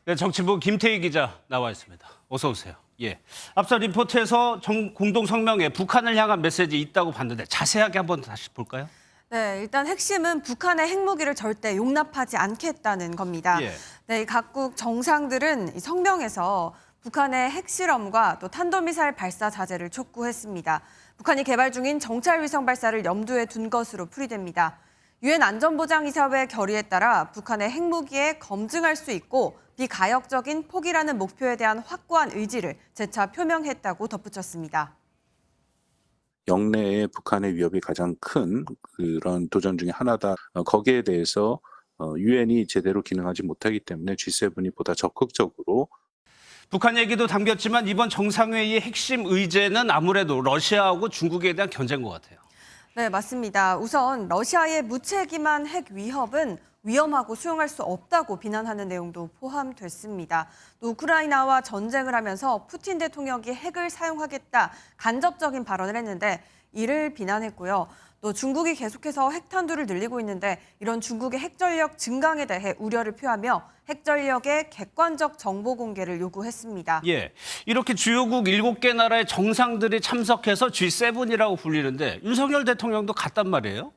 네, 정치부 김태희 기자 나와 있습니다. 어서 오세요. 예. 앞서 리포트에서 공동 성명에 북한을 향한 메시지 있다고 봤는데 자세하게 한번 다시 볼까요? 네, 일단 핵심은 북한의 핵무기를 절대 용납하지 않겠다는 겁니다. 예. 네, 각국 정상들은 이 성명에서 북한의 핵실험과 또 탄도미사일 발사 자제를 촉구했습니다. 북한이 개발 중인 정찰위성 발사를 염두에 둔 것으로 풀이됩니다. 유엔 안전보장이사회 결의에 따라 북한의 핵무기에 검증할 수 있고 비가역적인 포기라는 목표에 대한 확고한 의지를 재차 표명했다고 덧붙였습니다. 영내에 북한의 위협이 가장 큰 그런 도전 중에 하나다. 거기에 대해서 유엔이 제대로 기능하지 못하기 때문에 G7이 보다 적극적으로 북한 얘기도 담겼지만 이번 정상회의의 핵심 의제는 아무래도 러시아하고 중국에 대한 견제인 것 같아요. 네, 맞습니다. 우선 러시아의 무책임한 핵 위협은 위험하고 수용할 수 없다고 비난하는 내용도 포함됐습니다. 또 우크라이나와 전쟁을 하면서 푸틴 대통령이 핵을 사용하겠다 간접적인 발언을 했는데 이를 비난했고요. 또 중국이 계속해서 핵탄두를 늘리고 있는데 이런 중국의 핵전력 증강에 대해 우려를 표하며 핵전력의 객관적 정보 공개를 요구했습니다. 예. 이렇게 주요국 7개 나라의 정상들이 참석해서 G7이라고 불리는데 윤석열 대통령도 갔단 말이에요?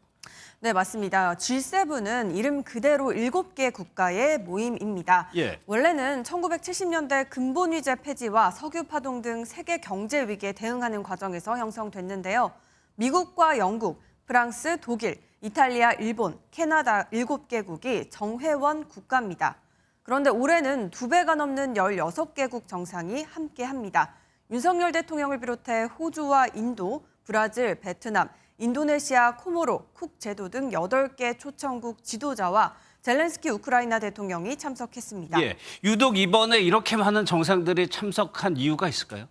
네, 맞습니다. G7은 이름 그대로 7개 국가의 모임입니다. 예. 원래는 1970년대 근본 위제 폐지와 석유 파동 등 세계 경제 위기에 대응하는 과정에서 형성됐는데요. 미국과 영국, 프랑스, 독일, 이탈리아, 일본, 캐나다 7개국이 정회원 국가입니다. 그런데 올해는 2배가 넘는 16개국 정상이 함께합니다. 윤석열 대통령을 비롯해 호주와 인도, 브라질, 베트남, 인도네시아, 코모로, 쿡 제도 등 8개 초청국 지도자와 젤렌스키 우크라이나 대통령이 참석했습니다. 예. 유독 이번에 이렇게 많은 정상들이 참석한 이유가 있을까요?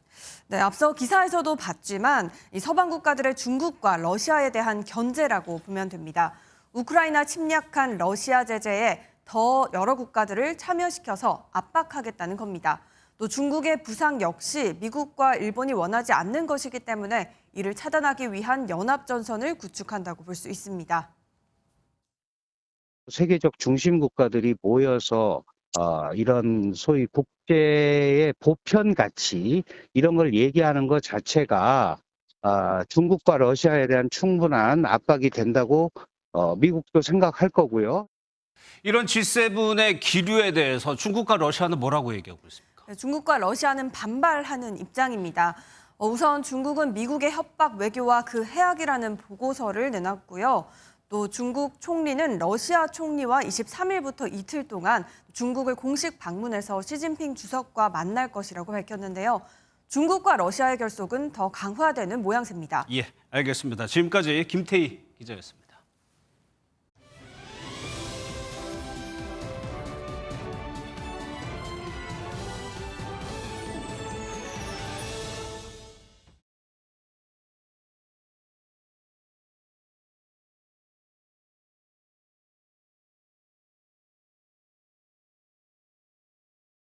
네, 앞서 기사에서도 봤지만 이 서방 국가들의 중국과 러시아에 대한 견제라고 보면 됩니다. 우크라이나 침략한 러시아 제재에 더 여러 국가들을 참여시켜서 압박하겠다는 겁니다. 또 중국의 부상 역시 미국과 일본이 원하지 않는 것이기 때문에 이를 차단하기 위한 연합전선을 구축한다고 볼 수 있습니다. 세계적 중심 국가들이 모여서 이런 소위 국제의 보편 가치 이런 걸 얘기하는 것 자체가 중국과 러시아에 대한 충분한 압박이 된다고 미국도 생각할 거고요. 이런 G7의 기류에 대해서 중국과 러시아는 뭐라고 얘기하고 있습니까? 네, 중국과 러시아는 반발하는 입장입니다. 우선 중국은 미국의 협박 외교와 그 해악이라는 보고서를 내놨고요. 또 중국 총리는 러시아 총리와 23일부터 이틀 동안 중국을 공식 방문해서 시진핑 주석과 만날 것이라고 밝혔는데요. 중국과 러시아의 결속은 더 강화되는 모양새입니다. 예, 알겠습니다. 지금까지 김태희 기자였습니다.